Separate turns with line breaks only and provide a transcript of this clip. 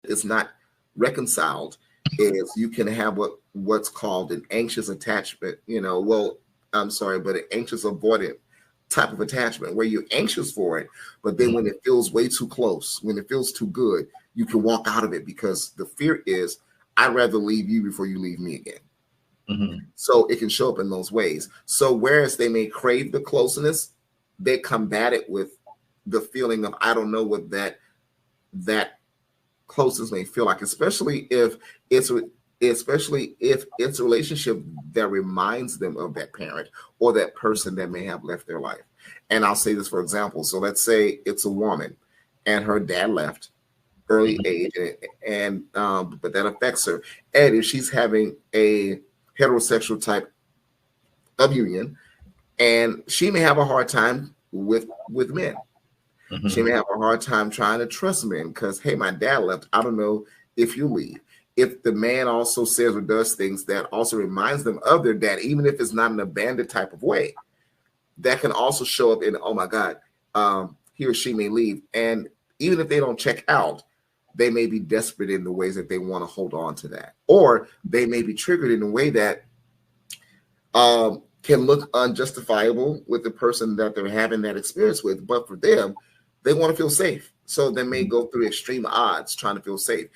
is not reconciled is you can have what's called an anxious attachment, I'm sorry, but an anxious avoidant type of attachment where you're anxious for it, but then when it feels way too close, when it feels too good, you can walk out of it because the fear is, I'd rather leave you before you leave me again. So it can show up in those ways. So whereas they may crave the closeness, they combat it with the feeling of, I don't know what that closeness may feel like, especially if it's a relationship that reminds them of that parent or that person that may have left their life. And I'll say this for example. So let's say it's a woman and her dad left early age, and but that affects her. And if she's having a heterosexual type of union, and she may have a hard time with men. She may have a hard time trying to trust men because, hey, my dad left. I don't know if you leave. If the man also says or does things that also reminds them of their dad, even if it's not an abandoned type of way, that can also show up in, oh my God, he or she may leave. And even if they don't check out, they may be desperate in the ways that they want to hold on to that. Or they may be triggered in a way that can look unjustifiable with the person that they're having that experience with. But for them, they want to feel safe. So they may go through extreme odds trying to feel safe.